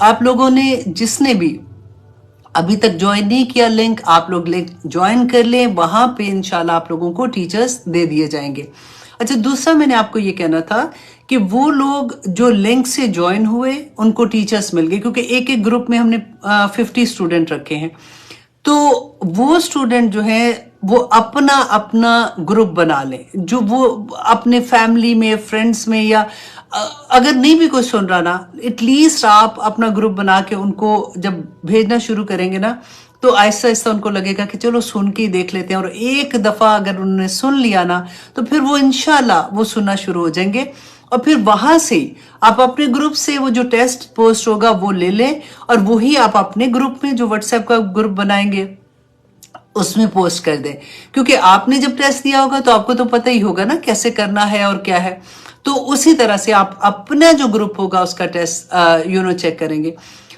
آپ لوگوں نے جس نے بھی ابھی تک جوائن نہیں کیا لنک، آپ لوگ لنک جوائن کر لیں، وہاں پہ انشاءاللہ آپ لوگوں کو ٹیچرز دے دیے جائیں گے۔ اچھا دوسرا میں نے آپ کو یہ کہنا تھا کہ وہ لوگ جو لنک سے جوائن ہوئے ان کو ٹیچرز مل گئے، کیونکہ ایک ایک گروپ میں ہم نے 50 اسٹوڈنٹ رکھے ہیں، تو وہ اسٹوڈنٹ جو ہیں وہ اپنا اپنا گروپ بنا لیں، جو وہ اپنے فیملی میں فرینڈس میں، یا اگر نہیں بھی کوئی سن رہا نا، ایٹ لیسٹ آپ اپنا گروپ بنا کے ان کو جب بھیجنا شروع کریں گے نا، تو آہستہ آہستہ ان کو لگے گا کہ چلو سن کے ہی دیکھ لیتے ہیں، اور ایک دفعہ اگر انہوں نے سن لیا نا تو پھر وہ انشاءاللہ وہ سننا شروع ہو جائیں گے، اور پھر وہاں سے آپ اپنے گروپ سے وہ جو ٹیسٹ پوسٹ ہوگا وہ لے لیں، اور وہی آپ اپنے گروپ میں جو واٹس ایپ کا گروپ بنائیں گے اس میں پوسٹ کر دیں، کیونکہ آپ نے جب ٹیسٹ دیا ہوگا تو آپ کو تو پتہ ہی ہوگا نا کیسے کرنا ہے اور کیا ہے، تو اسی طرح سے آپ اپنا جو گروپ ہوگا اس کا ٹیسٹ چیک کریں گے۔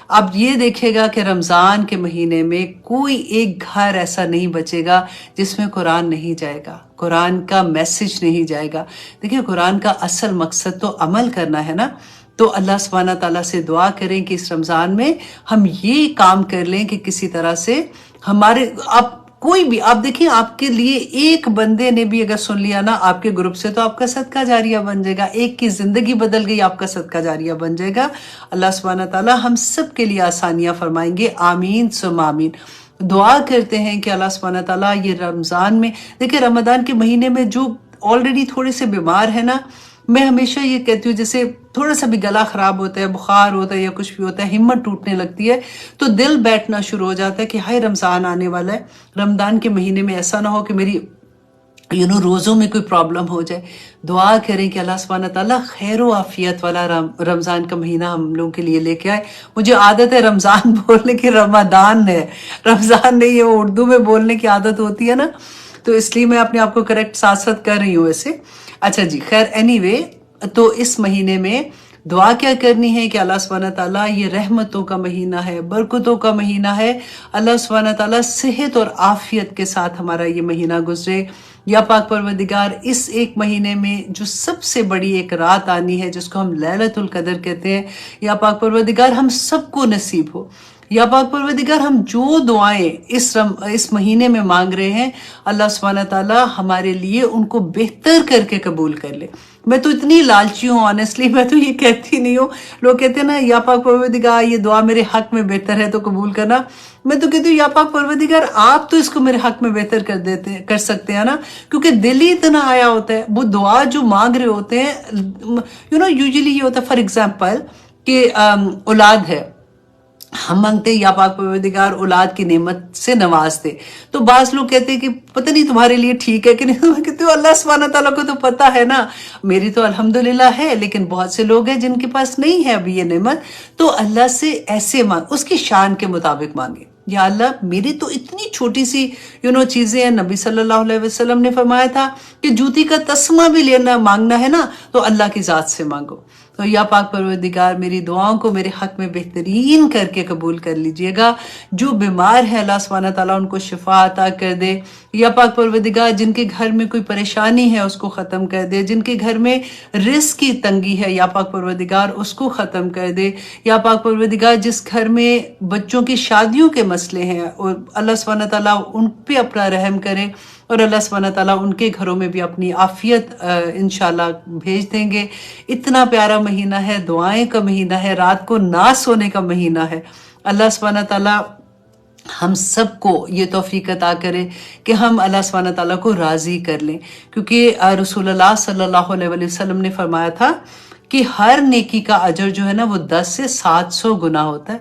اب یہ دیکھے گا کہ رمضان کے مہینے میں کوئی ایک گھر ایسا نہیں بچے گا جس میں قرآن نہیں جائے گا، قرآن کا میسج نہیں جائے گا۔ دیکھیں قرآن کا اصل مقصد تو عمل کرنا ہے نا، تو اللہ سبحانہ تعالیٰ سے دعا کریں کہ اس رمضان میں ہم یہ کام کر لیں کہ کسی طرح سے ہمارے آپ کوئی بھی، آپ دیکھیں آپ کے لیے ایک بندے نے بھی اگر سن لیا نا آپ کے گروپ سے تو آپ کا صدقہ جاریہ بن جائے گا، ایک کی زندگی بدل گئی، آپ کا صدقہ جاریہ بن جائے گا۔ اللہ سبحانہ تعالیٰ ہم سب کے لیے آسانیاں فرمائیں گے، آمین ثم آمین۔ دعا کرتے ہیں کہ اللہ سبحانہ تعالیٰ یہ رمضان میں، دیکھیں رمضان کے مہینے میں جو آلریڈی تھوڑے سے بیمار ہے نا، میں ہمیشہ یہ کہتی ہوں جیسے تھوڑا سا بھی گلا خراب ہوتا ہے، بخار ہوتا ہے یا کچھ بھی ہوتا ہے، ہمت ٹوٹنے لگتی ہے، تو دل بیٹھنا شروع ہو جاتا ہے کہ ہائے رمضان آنے والا ہے، رمضان کے مہینے میں ایسا نہ ہو کہ میری روزوں میں کوئی پرابلم ہو جائے۔ دعا کریں کہ اللہ سبحانہ تعالیٰ خیر و عافیت والا رمضان کا مہینہ ہم لوگوں کے لیے لے کے آئے۔ مجھے عادت ہے رمضان بولنے کی، رمضان ہے، رمضان نہیں ہے، وہ اردو میں بولنے کی عادت ہوتی ہے نا، تو اس لیے میں اپنے آپ کو کریکٹ ساتھ ساتھ کر رہی ہوں ایسے۔ اچھا جی خیر اینی وے، تو اس مہینے میں دعا کیا کرنی ہے کہ اللہ سبحانہ تعالیٰ یہ رحمتوں کا مہینہ ہے، برکتوں کا مہینہ ہے، اللہ سبحانہ تعالیٰ صحت اور عافیت کے ساتھ ہمارا یہ مہینہ گزرے۔ یا پاک پروردگار اس ایک مہینے میں جو سب سے بڑی ایک رات آنی ہے جس کو ہم لیلۃ القدر کہتے ہیں، یا پاک پروردگار ہم سب کو نصیب ہو۔ یا پاک پروردگار ہم جو دعائیں اس مہینے میں مانگ رہے ہیں اللہ سبحانہ تعالیٰ ہمارے لیے ان کو بہتر کر کے قبول کر لے۔ میں تو اتنی لالچی ہوں آنیسٹلی، میں تو یہ کہتی نہیں ہوں، لوگ کہتے ہیں نا یا پاک پروردگار یہ دعا میرے حق میں بہتر ہے تو قبول کرنا، میں تو کہتی ہوں یا پاک پروردگار آپ تو اس کو میرے حق میں بہتر کر سکتے ہیں نا، کیونکہ دل ہی اتنا آیا ہوتا ہے، وہ دعا جو مانگ رہے ہوتے ہیں یوزلی یہ ہوتا ہے، فار ایگزامپل کہ اولاد ہے، ہم مانگتے ہیں یا پاک پروردگار اولاد کی نعمت سے نواز دے، تو بعض لوگ کہتے ہیں کہ پتہ نہیں تمہارے لیے ٹھیک ہے کہ نہیں، میں کہتی ہوں اللہ سبحانہ تعالیٰ کو تو پتہ ہے نا، میری تو الحمدللہ ہے، لیکن بہت سے لوگ ہیں جن کے پاس نہیں ہے ابھی یہ نعمت، تو اللہ سے ایسے مانگ، اس کی شان کے مطابق مانگے، یا اللہ میری تو اتنی چھوٹی سی چیزیں ہیں، نبی صلی اللہ علیہ وسلم نے فرمایا تھا کہ جوتی کا تسمہ بھی لینا مانگنا ہے نا تو اللہ کی ذات سے مانگو، تو یا پاک پروردگار میری دعاؤں کو میرے حق میں بہترین کر کے قبول کر لیجئے گا، جو بیمار ہے اللہ سبحانہ تعالیٰ ان کو شفا عطا کر دے، یا پاک پروردگار جن کے گھر میں کوئی پریشانی ہے اس کو ختم کر دے، جن کے گھر میں رزق کی تنگی ہے یا پاک پروردگار اس کو ختم کر دے، یا پاک پروردگار جس گھر میں بچوں کی شادیوں کے مسئلے ہیں اور اللہ سبحانہ تعالیٰ ان پہ اپنا رحم کرے، اور اللہ سبحانہ تعالیٰ ان کے گھروں میں بھی اپنی عافیت انشاءاللہ بھیج دیں گے۔ اتنا پیارا مہینہ ہے، دعائیں کا مہینہ ہے، رات کو نہ سونے کا مہینہ ہے۔ اللہ سبحانہ تعالیٰ ہم سب کو یہ توفیق عطا کرے کہ ہم اللہ سبحانہ تعالیٰ کو راضی کر لیں، کیونکہ رسول اللہ صلی اللہ علیہ وسلم نے فرمایا تھا کہ ہر نیکی کا اجر جو ہے نا وہ 10 سے 700 گنا ہوتا ہے،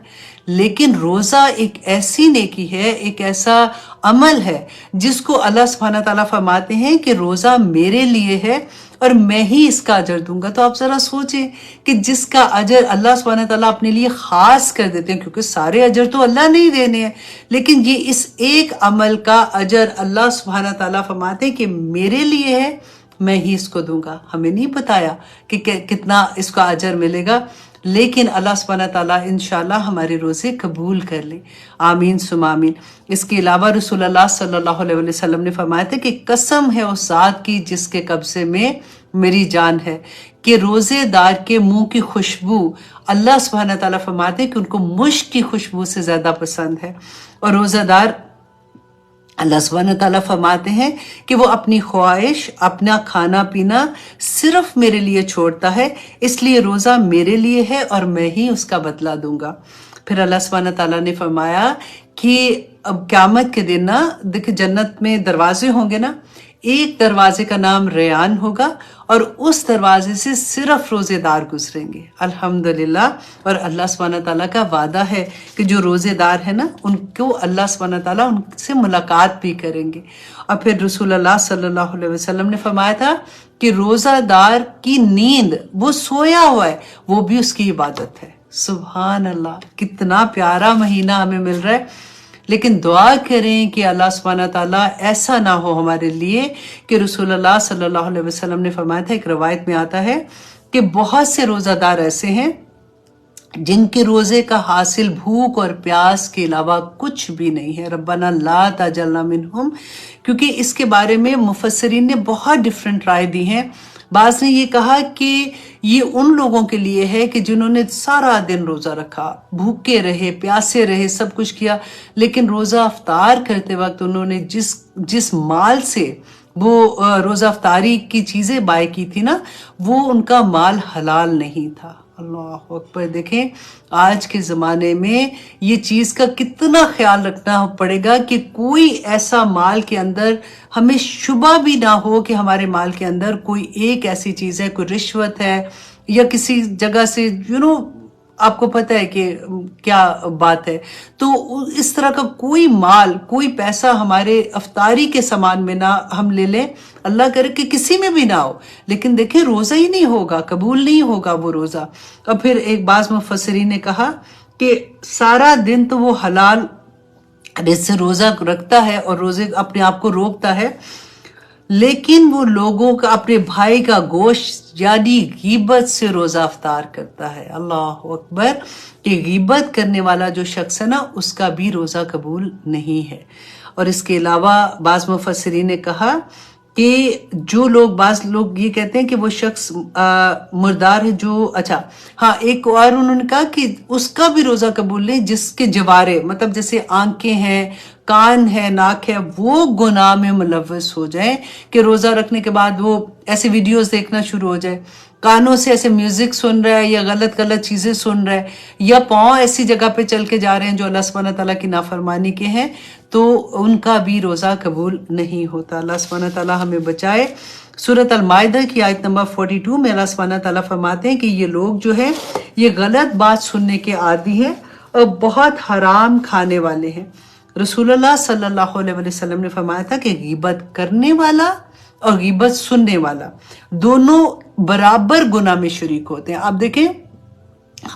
لیکن روزہ ایک ایسی نیکی ہے، ایک ایسا عمل ہے جس کو اللہ سبحانہ تعالیٰ فرماتے ہیں کہ روزہ میرے لیے ہے اور میں ہی اس کا اجر دوں گا۔ تو آپ ذرا سوچیں کہ جس کا اجر اللہ سبحانہ تعالیٰ اپنے لیے خاص کر دیتے ہیں، کیونکہ سارے اجر تو اللہ نہیں دینے ہیں، لیکن یہ اس ایک عمل کا اجر اللہ سبحانہ تعالیٰ فرماتے ہیں کہ میرے لیے ہے، میں ہی اس کو دوں گا۔ ہمیں نہیں بتایا کہ کتنا اس کا اجر ملے گا، لیکن اللہ سبحانہ تعالیٰ انشاءاللہ ہمارے روزے قبول کر لے، آمین ثم آمین۔ اس کے علاوہ رسول اللہ صلی اللہ علیہ وسلم نے فرمایا تھا کہ قسم ہے اس ذات کی جس کے قبضے میں میری جان ہے، کہ روزے دار کے منہ کی خوشبو اللہ سبحانہ تعالیٰ فرماتے ہیں کہ ان کو مشک کی خوشبو سے زیادہ پسند ہے، اور روزہ دار اللہ سبحانہ تعالیٰ فرماتے ہیں کہ وہ اپنی خواہش، اپنا کھانا پینا صرف میرے لیے چھوڑتا ہے، اس لیے روزہ میرے لیے ہے اور میں ہی اس کا بدلہ دوں گا۔ پھر اللہ سبحانہ تعالیٰ نے فرمایا کہ اب قیامت کے دن نا دیکھیں جنت میں دروازے ہوں گے نا، ایک دروازے کا نام ریان ہوگا اور اس دروازے سے صرف روزے دار گزریں گے، الحمدللہ۔ اور اللہ سبحانہ تعالیٰ کا وعدہ ہے کہ جو روزے دار ہیں نا ان کو اللہ سبحانہ تعالیٰ ان سے ملاقات بھی کریں گے۔ اور پھر رسول اللہ صلی اللہ علیہ وسلم نے فرمایا تھا کہ روزہ دار کی نیند، وہ سویا ہوا ہے، وہ بھی اس کی عبادت ہے۔ سبحان اللہ، کتنا پیارا مہینہ ہمیں مل رہا ہے، لیکن دعا کریں کہ اللہ سبحانہ تعالیٰ ایسا نہ ہو ہمارے لیے کہ رسول اللہ صلی اللہ علیہ وسلم نے فرمایا تھا، ایک روایت میں آتا ہے کہ بہت سے روزہ دار ایسے ہیں جن کے روزے کا حاصل بھوک اور پیاس کے علاوہ کچھ بھی نہیں ہے، ربنا لا تجعلنا منہم، کیونکہ اس کے بارے میں مفسرین نے بہت ڈیفرنٹ رائے دی ہیں۔ بعض نے یہ کہا کہ یہ ان لوگوں کے لیے ہے کہ جنہوں نے سارا دن روزہ رکھا، بھوکے رہے، پیاسے رہے، سب کچھ کیا، لیکن روزہ افطار کرتے وقت انہوں نے جس مال سے وہ روزہ افطاری کی چیزیں بائے کی تھی نا، وہ ان کا مال حلال نہیں تھا۔ اللہ اکبر، دیکھیں آج کے زمانے میں یہ چیز کا کتنا خیال رکھنا پڑے گا کہ کوئی ایسا مال کے اندر ہمیں شبہ بھی نہ ہو کہ ہمارے مال کے اندر کوئی ایک ایسی چیز ہے، کوئی رشوت ہے یا کسی جگہ سے آپ کو پتہ ہے کہ کیا بات ہے، تو اس طرح کا کوئی مال، کوئی پیسہ ہمارے افطاری کے سامان میں نہ ہم لے لیں، اللہ کرے کہ کسی میں بھی نہ ہو، لیکن دیکھیں روزہ ہی نہیں ہوگا، قبول نہیں ہوگا وہ روزہ۔ اور پھر ایک بعض مفسرین نے کہا کہ سارا دن تو وہ حلال سے روزہ رکھتا ہے اور روزے اپنے آپ کو روکتا ہے، لیکن وہ لوگوں کا اپنے بھائی کا گوشت یعنی غیبت سے روزہ افطار کرتا ہے۔ اللہ اکبر، کہ غیبت کرنے والا جو شخص ہے نا اس کا بھی روزہ قبول نہیں ہے۔ اور اس کے علاوہ بعض مفسرین نے کہا کہ بعض لوگ یہ کہتے ہیں کہ وہ شخص مردار ہے جو ایک اور انہوں نے کہا کہ اس کا بھی روزہ قبول نہیں جس کے جوارے، مطلب جیسے آنکھیں ہیں، کان ہے، ناک ہے، وہ گناہ میں ملوث ہو جائیں کہ روزہ رکھنے کے بعد وہ ایسے ویڈیوز دیکھنا شروع ہو جائے، کانوں سے ایسے میوزک سن رہا ہے یا غلط چیزیں سن رہا ہے، یا پاؤں ایسی جگہ پہ چل کے جا رہے ہیں جو اللہ سبحانہ تعالیٰ کی نافرمانی کے ہیں، تو ان کا بھی روزہ قبول نہیں ہوتا۔ اللہ سبحانہ تعالیٰ ہمیں بچائے۔ سورۃ المائدہ کی آیت نمبر 42 میں اللہ سبحانہ تعالیٰ فرماتے ہیں کہ یہ لوگ جو ہے یہ غلط بات سننے کے عادی ہیں اور بہت حرام کھانے والے ہیں۔ رسول اللہ صلی اللہ علیہ وسلم نے فرمایا تھا کہ غیبت کرنے والا اور غیبت سننے والا دونوں برابر گناہ میں شریک ہوتے ہیں۔ آپ دیکھیں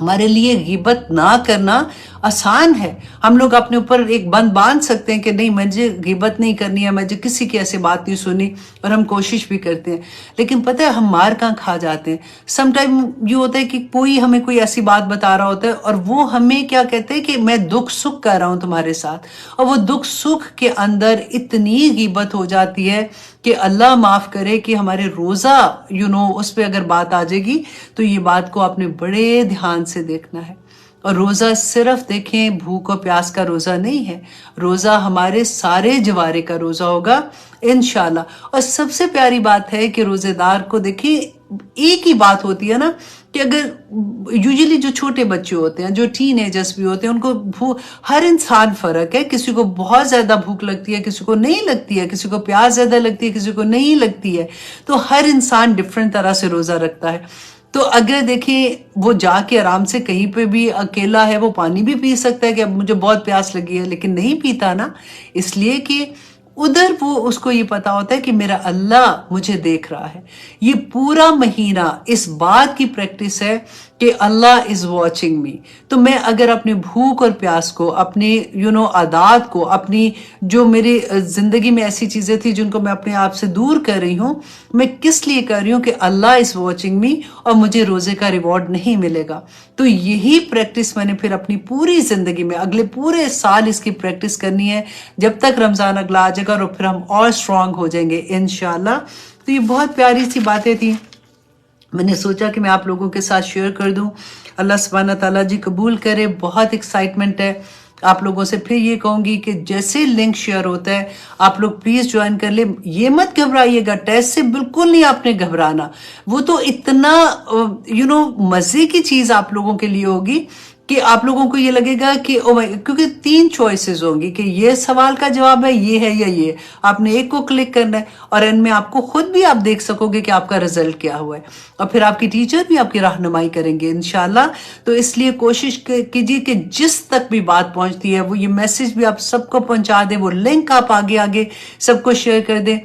ہمارے لیے غیبت نہ کرنا آسان ہے، ہم لوگ اپنے اوپر ایک بند باندھ سکتے ہیں کہ نہیں مجھے غیبت نہیں کرنی ہے، مجھے کسی کی ایسی بات نہیں سنی، اور ہم کوشش بھی کرتے ہیں، لیکن پتہ ہے ہم مار کہاں کھا جاتے ہیں۔ سم ٹائم یہ ہوتا ہے کہ ہمیں کوئی ایسی بات بتا رہا ہوتا ہے اور وہ ہمیں کیا کہتے ہیں کہ میں دکھ سکھ کر رہا ہوں تمہارے ساتھ، اور وہ دکھ سکھ کے اندر اتنی غیبت ہو جاتی ہے کہ اللہ معاف کرے کہ ہمارے روزہ اس پہ اگر بات آ جائے گی تو یہ بات کو آپ نے بڑے دھیان سے دیکھنا ہے۔ اور روزہ صرف دیکھیں بھوک اور پیاس کا روزہ نہیں ہے، روزہ ہمارے سارے جوارے کا روزہ ہوگا انشاءاللہ۔ اور سب سے پیاری بات ہے کہ روزے دار کو دیکھیں ایک ہی بات ہوتی ہے نا کہ اگر یوزلی جو چھوٹے بچے ہوتے ہیں، جو ٹین ایجرز بھی ہوتے ہیں، ان کو ہر انسان فرق ہے، کسی کو بہت زیادہ بھوک لگتی ہے، کسی کو نہیں لگتی ہے، کسی کو پیاس زیادہ لگتی ہے، کسی کو نہیں لگتی ہے، تو ہر انسان ڈیفرنٹ طرح سے روزہ رکھتا ہے۔ تو اگر دیکھیں وہ جا کے آرام سے کہیں پہ بھی اکیلا ہے، وہ پانی بھی پی سکتا ہے کہ اب مجھے بہت پیاس لگی ہے، لیکن نہیں پیتا نا، اس لیے کہ ادھر وہ اس کو یہ پتا ہوتا ہے کہ میرا اللہ مجھے دیکھ رہا ہے۔ یہ پورا مہینہ اس بات کی پریکٹس ہے کہ اللہ از واچنگ می. تو میں اگر اپنے بھوک اور پیاس کو، اپنے عادات کو، اپنی جو میری زندگی میں ایسی چیزیں تھی جن کو میں اپنے آپ سے دور کر رہی ہوں، میں کس لیے کر رہی ہوں؟ کہ اللہ از واچنگ می اور مجھے روزے کا ریوارڈ نہیں ملے گا. تو یہی پریکٹس میں نے پھر اپنی پوری زندگی میں اگلے پورے سال اس کی پریکٹس کرنی ہے جب تک رمضان اگلا آ جائے گا، اور پھر ہم اور اسٹرانگ ہو جائیں گے انشاءاللہ. تو یہ بہت پیاری سی باتیں تھیں، میں نے سوچا کہ میں آپ لوگوں کے ساتھ شیئر کر دوں. اللہ سبحانہ تعالیٰ جی قبول کرے. بہت ایکسائٹمنٹ ہے. آپ لوگوں سے پھر یہ کہوں گی کہ جیسے لنک شیئر ہوتا ہے آپ لوگ پلیز جوائن کر لیں. یہ مت گھبرائیے گا، ٹیسٹ سے بالکل نہیں آپ نے گھبرانا. وہ تو اتنا مزے کی چیز آپ لوگوں کے لیے ہوگی کہ آپ لوگوں کو یہ لگے گا کہ کیونکہ 3 چوائسز ہوں گی کہ یہ سوال کا جواب ہے، یہ ہے یا یہ. آپ نے ایک کو کلک کرنا ہے اور ان میں آپ کو خود بھی آپ دیکھ سکو گے کہ آپ کا رزلٹ کیا ہوا ہے، اور پھر آپ کی ٹیچر بھی آپ کی رہنمائی کریں گے انشاءاللہ. تو اس لیے کوشش کیجیے کہ جس تک بھی بات پہنچتی ہے وہ یہ میسج بھی آپ سب کو پہنچا دیں، وہ لنک آپ آگے آگے سب کو شیئر کر دیں،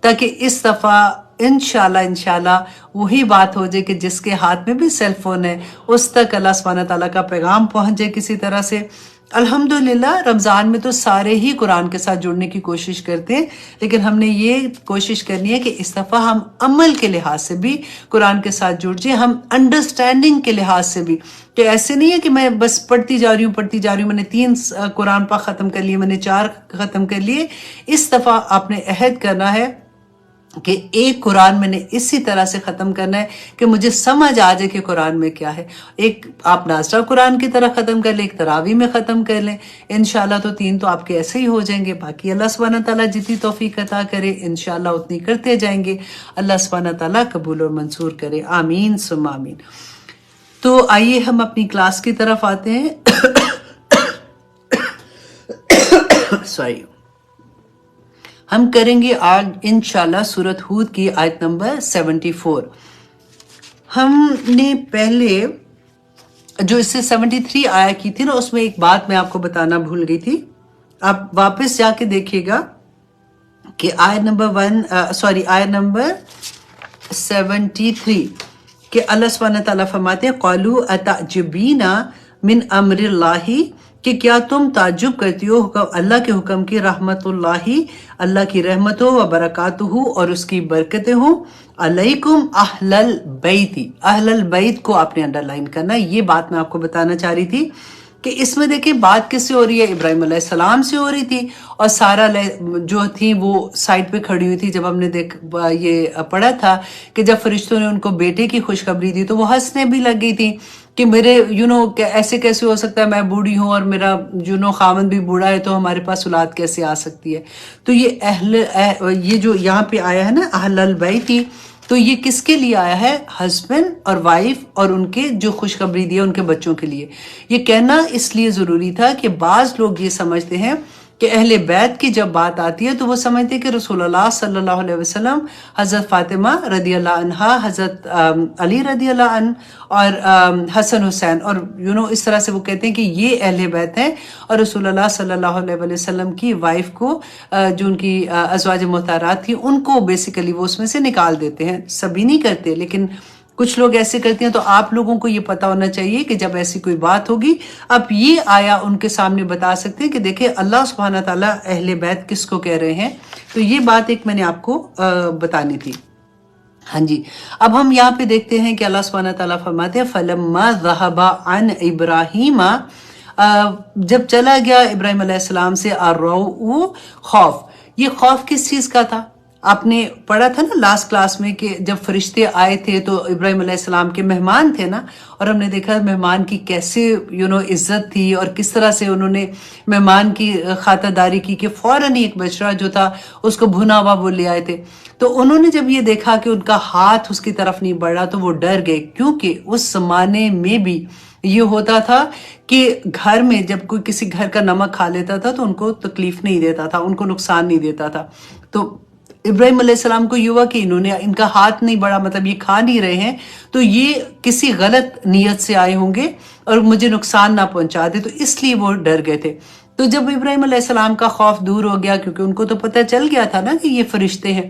تاکہ اس دفعہ انشاءاللہ وہی بات ہو جائے کہ جس کے ہاتھ میں بھی سیل فون ہے اس تک اللہ سبحانہ تعالیٰ کا پیغام پہنچ جائے کسی طرح سے. الحمدللہ رمضان میں تو سارے ہی قرآن کے ساتھ جڑنے کی کوشش کرتے ہیں، لیکن ہم نے یہ کوشش کرنی ہے کہ اس دفعہ ہم عمل کے لحاظ سے بھی قرآن کے ساتھ جڑ جائیں، ہم انڈرسٹینڈنگ کے لحاظ سے بھی. کہ ایسے نہیں ہے کہ میں بس پڑھتی جا رہی ہوں، میں نے 3 قرآن پاک ختم کر لیے، میں نے 4 ختم کر لیے. اس دفعہ آپ نے عہد کرنا ہے کہ ایک قرآن میں نے اسی طرح سے ختم کرنا ہے کہ مجھے سمجھ آ جائے کہ قرآن میں کیا ہے. ایک آپ ناظرہ قرآن کی طرح ختم کر لیں، ایک تراویح میں ختم کر لیں انشاءاللہ. تو 3 تو آپ کے ایسے ہی ہو جائیں گے. باقی اللہ سبحانہ تعالیٰ جتنی توفیق عطا کرے انشاءاللہ اتنی کرتے جائیں گے. اللہ سبحانہ تعالیٰ قبول اور منظور کرے. آمین ثم آمین. تو آئیے ہم اپنی کلاس کی طرف آتے ہیں. سوری. ہم کریں گے آج انشاءاللہ سورۃ ہود کی آیت نمبر 74. ہم نے پہلے جو اس سے 73 آیا کی تھی نا، اس میں ایک بات میں آپ کو بتانا بھول گئی تھی. آپ واپس جا کے دیکھیے گا کہ آیت نمبر 73 کہ اللہ سبحانہ تعالیٰ فرماتے ہیں قالوا اتعجبین من امر اللہ، کہ کیا تم تعجب کرتی ہو اللہ کے حکم کی، رحمت اللہ اللہ کی رحمت ہو، و برکاتہ اور اس کی برکتیں ہوں، علیکم اہل البیت. اہل البیت کو آپ نے انڈرلائن کرنا. یہ بات میں آپ کو بتانا چاہ رہی تھی کہ اس میں دیکھیں بات کس سے ہو رہی ہے. ابراہیم علیہ السلام سے ہو رہی تھی، اور سارا جو تھی وہ سائڈ پہ کھڑی ہوئی تھی. جب ہم نے یہ پڑھا تھا کہ جب فرشتوں نے ان کو بیٹے کی خوشخبری دی تو وہ ہنسنے بھی لگ گئی تھی کہ میرے ایسے کیسے ہو سکتا ہے، میں بوڑھی ہوں اور میرا خاوند بھی بوڑھا ہے، تو ہمارے پاس اولاد کیسے آ سکتی ہے. تو یہ جو یہاں پہ آیا ہے نا اہل البیت، تو یہ کس کے لیے آیا ہے؟ ہسبینڈ اور وائف اور ان کے جو خوشخبری دی ہے ان کے بچوں کے لیے. یہ کہنا اس لیے ضروری تھا کہ بعض لوگ یہ سمجھتے ہیں کہ اہل بیت کی جب بات آتی ہے تو وہ سمجھتے ہیں کہ رسول اللہ صلی اللہ علیہ وسلم، حضرت فاطمہ رضی اللہ عنہا، حضرت علی رضی اللہ عنہ اور حسن حسین، اور اس طرح سے وہ کہتے ہیں کہ یہ اہل بیت ہیں، اور رسول اللہ صلی اللہ علیہ وسلم کی وائف کو جو ان کی ازواج مطہرات تھی ان کو بیسیکلی وہ اس میں سے نکال دیتے ہیں. سبھی نہیں کرتے لیکن کچھ لوگ ایسے کرتے ہیں. تو آپ لوگوں کو یہ پتا ہونا چاہیے کہ جب ایسی کوئی بات ہوگی آپ یہ آیا ان کے سامنے بتا سکتے ہیں کہ دیکھیں اللہ سبحانہ تعالیٰ اہل بیت کس کو کہہ رہے ہیں. تو یہ بات ایک میں نے آپ کو بتانی تھی. ہاں جی، اب ہم یہاں پہ دیکھتے ہیں کہ اللہ سبحانہ تعالیٰ فرماتے ہیں فَلَمَّا ذَهَبَ عَنْ إِبْرَاهِيمَ، جب چلا گیا ابراہیم علیہ السلام سے الرَّوْعُ، خوف. یہ خوف کس چیز کا تھا؟ آپ نے پڑھا تھا نا لاسٹ کلاس میں کہ جب فرشتے آئے تھے تو ابراہیم علیہ السلام کے مہمان تھے نا، اور ہم نے دیکھا مہمان کی کیسے عزت تھی اور کس طرح سے انہوں نے مہمان کی خاطرداری کی کہ فوراً ہی ایک بچڑا جو تھا اس کو بھنا ہوا وہ لے آئے تھے. تو انہوں نے جب یہ دیکھا کہ ان کا ہاتھ اس کی طرف نہیں بڑھا تو وہ ڈر گئے، کیونکہ اس زمانے میں بھی یہ ہوتا تھا کہ گھر میں جب کوئی کسی گھر کا نمک کھا لیتا تھا تو ان کو تکلیف نہیں دیتا تھا، ان کو نقصان نہیں دیتا تھا. تو ابراہیم علیہ السلام کو یہ ہوا کہ ان کا ہاتھ نہیں بڑھا، مطلب یہ کھا نہیں رہے ہیں تو یہ کسی غلط نیت سے آئے ہوں گے اور مجھے نقصان نہ پہنچا دے، تو اس لیے وہ ڈر گئے تھے. تو جب ابراہیم علیہ السلام کا خوف دور ہو گیا، کیونکہ ان کو تو پتہ چل گیا تھا نا کہ یہ فرشتے ہیں،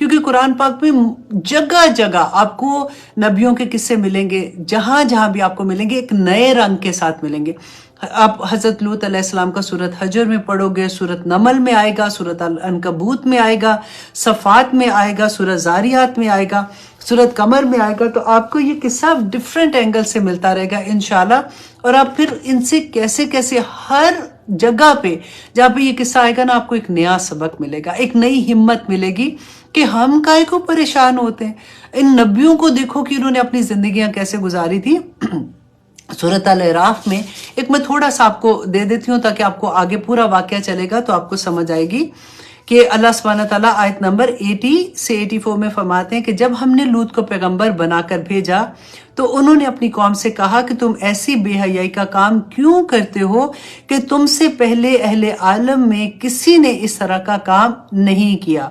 کیونکہ قرآن پاک میں جگہ جگہ آپ کو نبیوں کے قصے ملیں گے، جہاں جہاں بھی آپ کو ملیں گے ایک نئے رنگ کے ساتھ ملیں گے۔ آپ حضرت لوط علیہ السلام کا سورت حجر میں پڑھو گے، سورت نمل میں آئے گا، سورت عنکبوت میں آئے گا، صفات میں آئے گا، سورت زاریات میں آئے گا، سورت قمر میں آئے گا، تو آپ کو یہ قصہ ڈیفرنٹ اینگل سے ملتا رہے گا انشاءاللہ۔ اور آپ پھر ان سے کیسے کیسے ہر جگہ پہ جہاں پہ یہ قصہ آئے گا نا، آپ کو ایک نیا سبق ملے گا، ایک نئی ہمت ملے گی کہ ہم کائے کو پریشان ہوتے ہیں۔ ان نبیوں کو دیکھو کہ انہوں نے اپنی زندگیاں کیسے گزاری تھی۔ سورۃ الاعراف میں ایک میں تھوڑا سا آپ کو دے دیتی ہوں تاکہ آپ کو آگے پورا واقعہ چلے گا تو آپ کو سمجھ آئے گی کہ اللہ سبحانہ تعالیٰ آیت نمبر 80 سے 84 میں فرماتے ہیں کہ جب ہم نے لوط کو پیغمبر بنا کر بھیجا تو انہوں نے اپنی قوم سے کہا کہ تم ایسی بے حیائی کا کام کیوں کرتے ہو کہ تم سے پہلے اہل عالم میں کسی نے اس طرح کا کام نہیں کیا،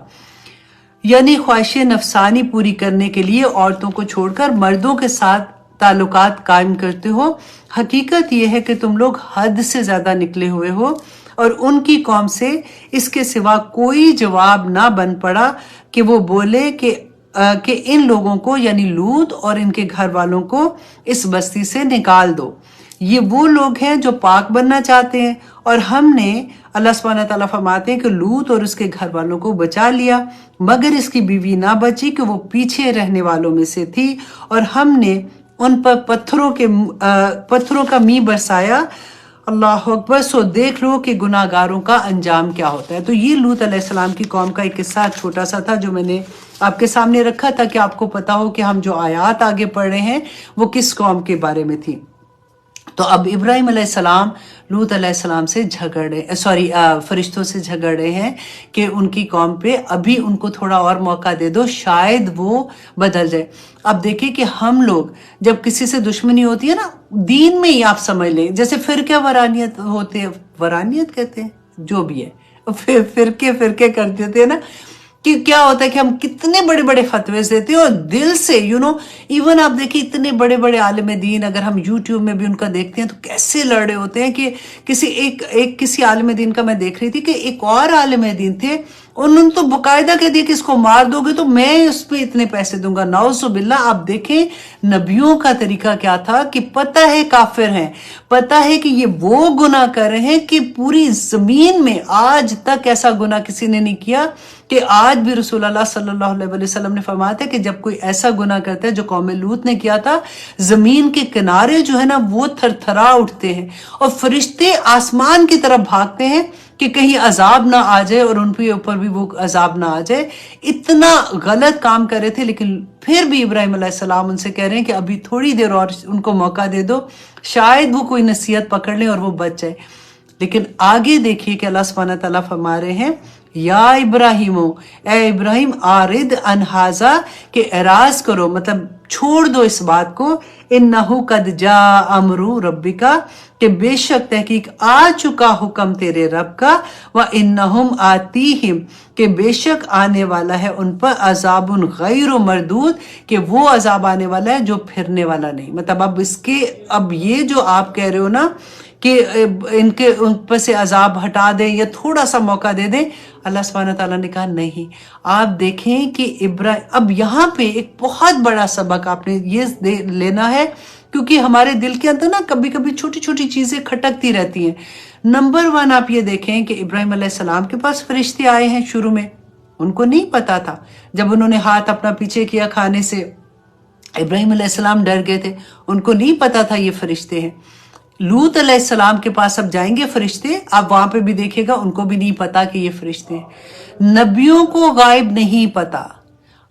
یعنی خواہش نفسانی پوری کرنے کے لیے عورتوں کو چھوڑ کر مردوں کے ساتھ تعلقات قائم کرتے ہو۔ حقیقت یہ ہے کہ تم لوگ حد سے زیادہ نکلے ہوئے ہو، اور ان کی قوم سے اس کے سوا کوئی جواب نہ بن پڑا کہ وہ بولے کہ ان لوگوں کو یعنی لوط اور ان کے گھر والوں کو اس بستی سے نکال دو، یہ وہ لوگ ہیں جو پاک بننا چاہتے ہیں۔ اور ہم نے اللہ سبحانہ تعالیٰ فرماتے ہیں کہ لوط اور اس کے گھر والوں کو بچا لیا، مگر اس کی بیوی نہ بچی کہ وہ پیچھے رہنے والوں میں سے تھی، اور ہم نے ان پر پتھروں کا می برسایا۔ اللہ اکبر۔ سو دیکھ لو کہ گناہ گاروں کا انجام کیا ہوتا ہے۔ تو یہ لوط علیہ السلام کی قوم کا ایک قصہ چھوٹا سا تھا جو میں نے آپ کے سامنے رکھا تھا کہ آپ کو پتا ہو کہ ہم جو آیات آگے پڑھ رہے ہیں وہ کس قوم کے بارے میں تھی۔ تو اب ابراہیم علیہ السلام لوط علیہ السلام سے فرشتوں سے جھگڑ رہے ہیں کہ ان کی قوم پہ ابھی ان کو تھوڑا اور موقع دے دو، شاید وہ بدل جائے۔ اب دیکھیں کہ ہم لوگ جب کسی سے دشمنی ہوتی ہے نا، دین میں ہی آپ سمجھ لیں، جیسے فرقہ ورانیت ہوتے ہیں، ورانیت کہتے ہیں جو بھی ہے، فرقے کرتے ہوتے ہیں نا، کہ کیا ہوتا ہے کہ ہم کتنے بڑے بڑے فتوے دیتے ہیں اور دل سے ایون آپ دیکھیں اتنے بڑے بڑے عالم دین، اگر ہم یوٹیوب میں بھی ان کا دیکھتے ہیں تو کیسے لڑ رہے ہوتے ہیں کہ کسی عالم دین کا میں دیکھ رہی تھی کہ ایک اور عالم دین تھے، انہوں نے تو باقاعدہ کہہ دیا کہ اس کو مار دو گے تو میں اس پہ اتنے پیسے دوں گا۔ نعوذ باللہ۔ آپ دیکھیں نبیوں کا طریقہ کیا تھا کہ پتہ ہے کافر ہیں، پتہ ہے کہ یہ وہ گناہ کر رہے ہیں کہ پوری زمین میں آج تک ایسا گناہ کسی نے نہیں کیا، کہ آج بھی رسول اللہ صلی اللہ علیہ وسلم نے فرمایا تھا کہ جب کوئی ایسا گناہ کرتا ہے جو قوم لوط نے کیا تھا، زمین کے کنارے جو ہے نا وہ تھر تھرا اٹھتے ہیں اور فرشتے آسمان کی طرف بھاگتے ہیں کہ کہیں عذاب نہ آ جائے اور ان کے اوپر بھی وہ عذاب نہ آ جائے۔ اتنا غلط کام کر رہے تھے، لیکن پھر بھی ابراہیم علیہ السلام ان سے کہہ رہے ہیں کہ ابھی تھوڑی دیر اور ان کو موقع دے دو، شاید وہ کوئی نصیحت پکڑ لیں اور وہ بچ جائے۔ لیکن آگے دیکھیے کہ اللہ سبحانہ تعالیٰ فرما رہے ہیں، یا ابراہیمو، اے ابراہیم، آرد ان ھذا، کہ اعراض کرو، مطلب چھوڑ دو اس بات کو، انہو قد جاء امر ربک، کہ بے شک تحقیق آ چکا حکم تیرے رب کا، وانہم آتیہم، کہ بے شک آنے والا ہے ان پر عذاب غیر مردود، کہ وہ عذاب آنے والا ہے جو پھرنے والا نہیں۔ مطلب اب یہ جو آپ کہہ رہے ہو نا کہ ان پر سے عذاب ہٹا دیں یا تھوڑا سا موقع دے دیں، اللہ سبحانہ تعالیٰ نے کہا نہیں۔ آپ دیکھیں کہ اب یہاں پہ ایک بہت بڑا سبق آپ نے یہ لینا ہے، کیونکہ ہمارے دل کے اندر نا کبھی کبھی چھوٹی چھوٹی چیزیں کھٹکتی رہتی ہیں۔ نمبر 1 آپ یہ دیکھیں کہ ابراہیم علیہ السلام کے پاس فرشتے آئے ہیں شروع میں، ان کو نہیں پتا تھا، جب انہوں نے ہاتھ اپنا پیچھے کیا کھانے سے ابراہیم علیہ السلام ڈر گئے تھے، ان کو نہیں پتا تھا یہ فرشتے ہیں۔ لوط علیہ السلام کے پاس اب جائیں گے فرشتے، آپ وہاں پہ بھی دیکھے گا ان کو بھی نہیں پتا کہ یہ فرشتے ہیں۔ نبیوں کو غائب نہیں پتا۔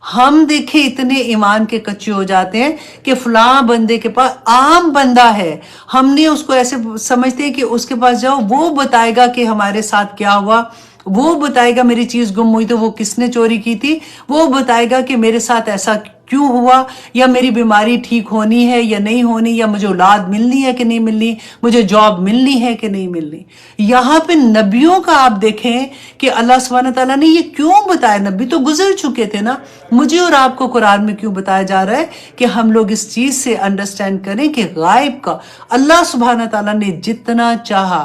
ہم دیکھیں اتنے ایمان کے کچے ہو جاتے ہیں کہ فلاں بندے کے پاس عام بندہ ہے، ہم نے اس کو ایسے سمجھتے ہیں کہ اس کے پاس جاؤ وہ بتائے گا کہ ہمارے ساتھ کیا ہوا، وہ بتائے گا میری چیز گم ہوئی تو وہ کس نے چوری کی تھی، وہ بتائے گا کہ میرے ساتھ ایسا کیوں ہوا، یا میری بیماری ٹھیک ہونی ہے یا نہیں ہونی، یا مجھے اولاد ملنی ہے کہ نہیں ملنی، مجھے جاب ملنی ہے کہ نہیں ملنی۔ یہاں پہ نبیوں کا آپ دیکھیں کہ اللہ سبحانہ تعالیٰ نے یہ کیوں بتایا، نبی تو گزر چکے تھے نا، مجھے اور آپ کو قرآن میں کیوں بتایا جا رہا ہے کہ ہم لوگ اس چیز سے انڈرسٹینڈ کریں کہ غائب کا اللہ سبحانہ تعالیٰ نے جتنا چاہا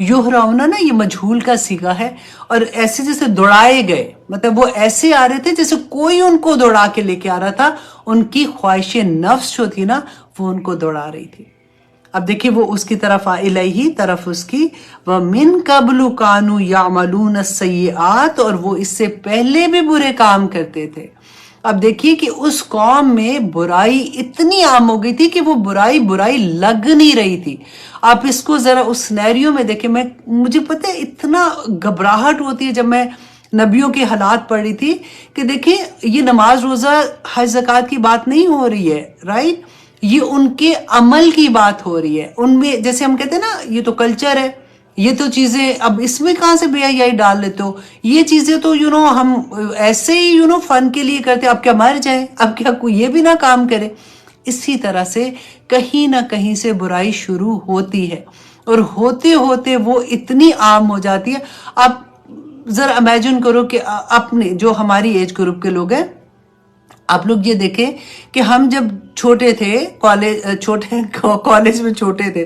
یہرعون نا یہ مجہول کا صیغہ ہے، اور ایسے جیسے دوڑائے گئے، مطلب وہ ایسے آ رہے تھے جیسے کوئی ان کو دوڑا کے لے کے آ رہا تھا، ان کی خواہش نفس جو تھی نا وہ ان کو دوڑا رہی تھی۔ اب دیکھیے وہ اس کی طرف الیہ طرف اس کی، وَمِن قَبْلُ كَانُوا يَعْمَلُونَ السَّيِّئَاتِ، اور وہ اس سے پہلے بھی برے کام کرتے تھے۔ اب دیکھیے کہ اس قوم میں برائی اتنی عام ہو گئی تھی کہ وہ برائی لگ نہیں رہی تھی۔ آپ اس کو ذرا اس سینیریو میں دیکھیں، مجھے پتہ ہے اتنا گھبراہٹ ہوتی ہے جب میں نبیوں کے حالات پڑھ رہی تھی کہ دیکھیں یہ نماز روزہ حج زکوٰۃ کی بات نہیں ہو رہی ہے، رائٹ، یہ ان کے عمل کی بات ہو رہی ہے۔ ان میں جیسے ہم کہتے ہیں نا یہ تو کلچر ہے، یہ تو چیزیں، اب اس میں کہاں سے بے حیائی ڈال لیتے ہو، یہ چیزیں تو ہم ایسے ہی فن کے لیے کرتے، اب کیا مر جائیں، اب کیا کوئی یہ بھی نہ کام کرے۔ اسی طرح سے کہیں نہ کہیں سے برائی شروع ہوتی ہے، اور ہوتے ہوتے وہ اتنی عام ہو جاتی ہے۔ آپ ذرا امیجن کرو کہ اپنے جو ہماری ایج گروپ کے لوگ ہیں، آپ لوگ یہ دیکھیں کہ ہم جب چھوٹے تھے، کالج میں چھوٹے تھے،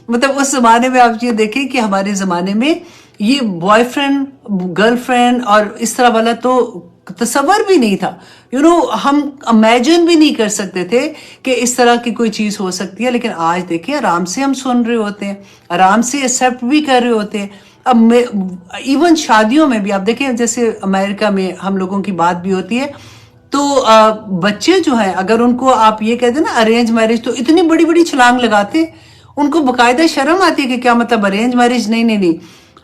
مطلب اس زمانے میں آپ یہ دیکھیں کہ ہمارے زمانے میں یہ بوائے فرینڈ گرل فرینڈ اور اس طرح والا تو تصور بھی نہیں تھا، ہم امیجن بھی نہیں کر سکتے تھے کہ اس طرح کی کوئی چیز ہو سکتی ہے۔ لیکن آج دیکھیں آرام سے ہم سن رہے ہوتے ہیں، آرام سے ایکسیپٹ بھی کر رہے ہوتے ہیں۔ اب ایون شادیوں میں بھی آپ دیکھیں، جیسے امریکہ میں ہم لوگوں کی بات بھی ہوتی ہے تو بچے جو ہیں اگر ان کو آپ یہ کہتے ہیں نا ارینج میرج، تو اتنی بڑی بڑی چھلانگ لگاتے ہیں، ان کو باقاعدہ شرم آتی ہے کہ کیا مطلب ارینج میرج، نہیں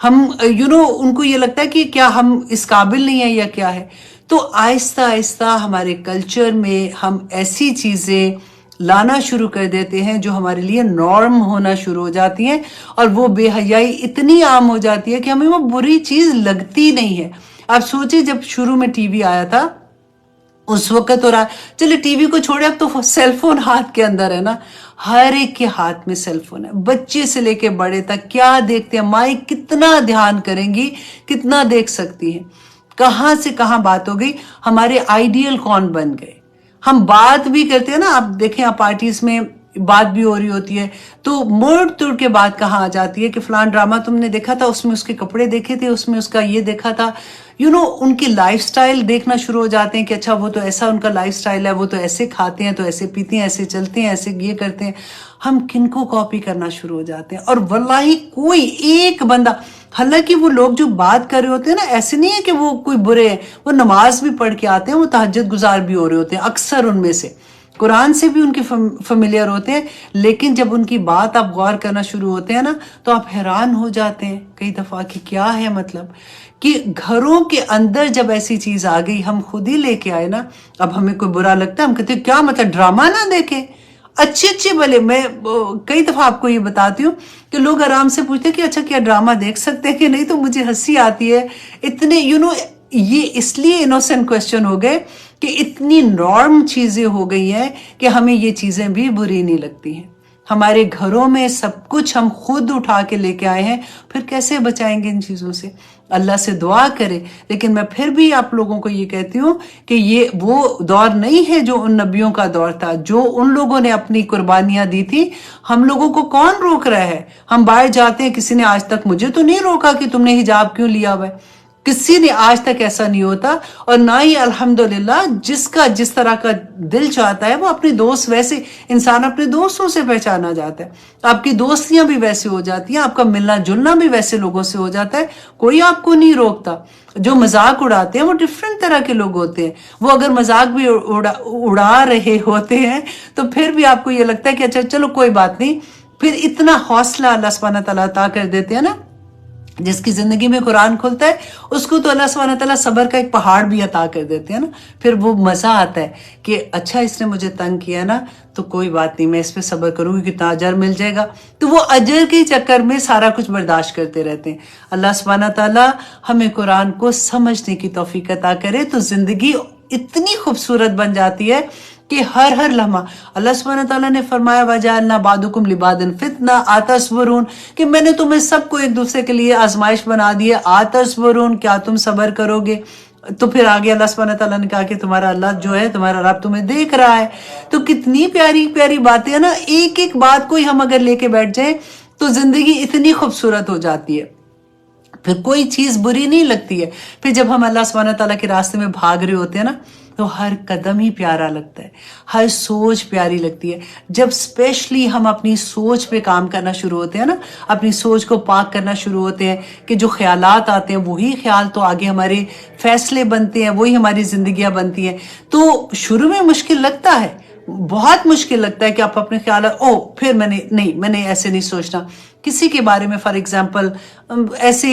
ہم ان کو یہ لگتا ہے کہ کیا ہم اس قابل نہیں ہیں یا کیا ہے۔ تو آہستہ آہستہ ہمارے کلچر میں ہم ایسی چیزیں لانا شروع کر دیتے ہیں جو ہمارے لیے نارم ہونا شروع ہو جاتی ہیں، اور وہ بے حیائی اتنی عام ہو جاتی ہے کہ ہمیں وہ بری چیز لگتی نہیں ہے۔ آپ سوچیں جب شروع میں ٹی وی آیا تھا اس وقت، اور چلے ٹی وی کو چھوڑے، اب تو سیل فون ہاتھ کے اندر ہے نا، ہر ایک کے ہاتھ میں سیل فون ہے، بچے سے لے کے بڑے تک کیا دیکھتے ہیں، مائیں کتنا دھیان کریں گی، کتنا دیکھ سکتی ہیں، کہاں سے کہاں بات ہو گئی، ہمارے آئیڈیل کون بن گئے۔ ہم بات بھی کرتے ہیں نا، آپ دیکھیں آپ پارٹیز میں بات بھی ہو رہی ہوتی ہے تو موڑ توڑ کے بات کہاں آ جاتی ہے کہ فلان ڈرامہ تم نے دیکھا تھا، اس میں اس کے کپڑے دیکھے تھے، اس میں اس کا یہ دیکھا تھا، ان کی لائف سٹائل دیکھنا شروع ہو جاتے ہیں کہ اچھا وہ تو ایسا ان کا لائف سٹائل ہے، وہ تو ایسے کھاتے ہیں، تو ایسے پیتے ہیں، ایسے چلتے ہیں، ایسے یہ کرتے ہیں۔ ہم کن کو کاپی کرنا شروع ہو جاتے ہیں، اور واللہ کوئی ایک بندہ، حالانکہ وہ لوگ جو بات کر رہے ہوتے ہیں نا، ایسے نہیں ہے کہ وہ کوئی برے ہیں، وہ نماز بھی پڑھ کے آتے ہیں، وہ تہجد گزار بھی ہو رہے ہوتے ہیں، اکثر ان میں سے قرآن سے بھی ان کے فیملیئر ہوتے ہیں، لیکن جب ان کی بات آپ غور کرنا شروع ہوتے ہیں نا تو آپ حیران ہو جاتے ہیں کئی دفعہ کہ کیا ہے، مطلب کہ گھروں کے اندر جب ایسی چیز آ گئی، ہم خود ہی لے کے آئے نا، اب ہمیں کوئی برا لگتا ہے، ہم کہتے ہیں کیا مطلب ڈرامہ نہ دیکھیں، اچھے بھلے، میں کئی دفعہ آپ کو یہ بتاتی ہوں کہ لوگ آرام سے پوچھتے ہیں کہ اچھا کیا ڈرامہ دیکھ سکتے ہیں کہ نہیں، تو مجھے ہنسی آتی ہے اتنے یہ اس لیے انوسینٹ کوسچن ہو گئے کہ اتنی نارم چیزیں ہو گئی ہیں کہ ہمیں یہ چیزیں بھی بری نہیں لگتی ہیں۔ ہمارے گھروں میں سب کچھ ہم خود اٹھا کے لے کے آئے ہیں، پھر کیسے بچائیں گے ان چیزوں سے؟ اللہ سے دعا کرے۔ لیکن میں پھر بھی آپ لوگوں کو یہ کہتی ہوں کہ یہ وہ دور نہیں ہے جو ان نبیوں کا دور تھا، جو ان لوگوں نے اپنی قربانیاں دی تھی۔ ہم لوگوں کو کون روک رہا ہے؟ ہم باہر جاتے ہیں، کسی نے آج تک مجھے تو نہیں روکا کہ تم نے حجاب کیوں لیا ہوا ہے، کسی نے آج تک ایسا نہیں ہوتا، اور نہ ہی الحمدللہ جس کا جس طرح کا دل چاہتا ہے وہ اپنے دوست، ویسے انسان اپنے دوستوں سے پہچانا جاتا ہے، آپ کی دوستیاں بھی ویسے ہو جاتی ہیں، آپ کا ملنا جلنا بھی ویسے لوگوں سے ہو جاتا ہے، کوئی آپ کو نہیں روکتا۔ جو مذاق اڑاتے ہیں وہ ڈیفرنٹ طرح کے لوگ ہوتے ہیں، وہ اگر مذاق بھی اڑا رہے ہوتے ہیں تو پھر بھی آپ کو یہ لگتا ہے کہ اچھا چلو کوئی بات نہیں، پھر اتنا حوصلہ اللہ سبحانہ تعالیٰ عطا کر دیتے ہیں نا، جس کی زندگی میں قرآن کھلتا ہے اس کو تو اللہ سبحانہ تعالیٰ صبر کا ایک پہاڑ بھی عطا کر دیتے ہیں نا، پھر وہ مزہ آتا ہے کہ اچھا اس نے مجھے تنگ کیا نا تو کوئی بات نہیں، میں اس پہ صبر کروں گی، کتنا اجر مل جائے گا، تو وہ اجر کے چکر میں سارا کچھ برداشت کرتے رہتے ہیں۔ اللہ سبحانہ تعالیٰ ہمیں قرآن کو سمجھنے کی توفیق عطا کرے تو زندگی اتنی خوبصورت بن جاتی ہے کہ ہر لمحہ اللہ سبحانہ تعالیٰ نے فرمایا وَجَعَلْنَا بَعْضُكُمْ لِبَعْضٍ فِتْنَةً أَتَصْبِرُونَ، کہ میں نے تمہیں سب کو ایک دوسرے کے لیے آزمائش بنا دی ہے، أَتَصْبِرُونَ، کیا تم صبر کرو گے؟ تو پھر آگے اللہ سبحانہ تعالیٰ نے کہا کہ تمہارا اللہ جو ہے، تمہارا رب تمہیں دیکھ رہا ہے۔ تو کتنی پیاری پیاری باتیں ہیں نا، ایک ایک بات کوئی ہم اگر لے کے بیٹھ جائیں تو زندگی اتنی خوبصورت ہو جاتی ہے، پھر کوئی چیز بری نہیں لگتی ہے۔ پھر جب ہم اللہ سبحانہ تعالیٰ کے راستے میں بھاگ رہے ہوتے ہیں نا، تو ہر قدم ہی پیارا لگتا ہے، ہر سوچ پیاری لگتی ہے۔ جب اسپیشلی ہم اپنی سوچ پہ کام کرنا شروع ہوتے ہیں نا، اپنی سوچ کو پاک کرنا شروع ہوتے ہیں کہ جو خیالات آتے ہیں وہی خیال تو آگے ہمارے فیصلے بنتے ہیں، وہی ہماری زندگیاں بنتی ہیں۔ تو شروع میں مشکل لگتا ہے، بہت مشکل لگتا ہے کہ آپ اپنے خیالات پھر میں نے ایسے نہیں سوچنا کسی کے بارے میں، فار ایگزامپل ایسے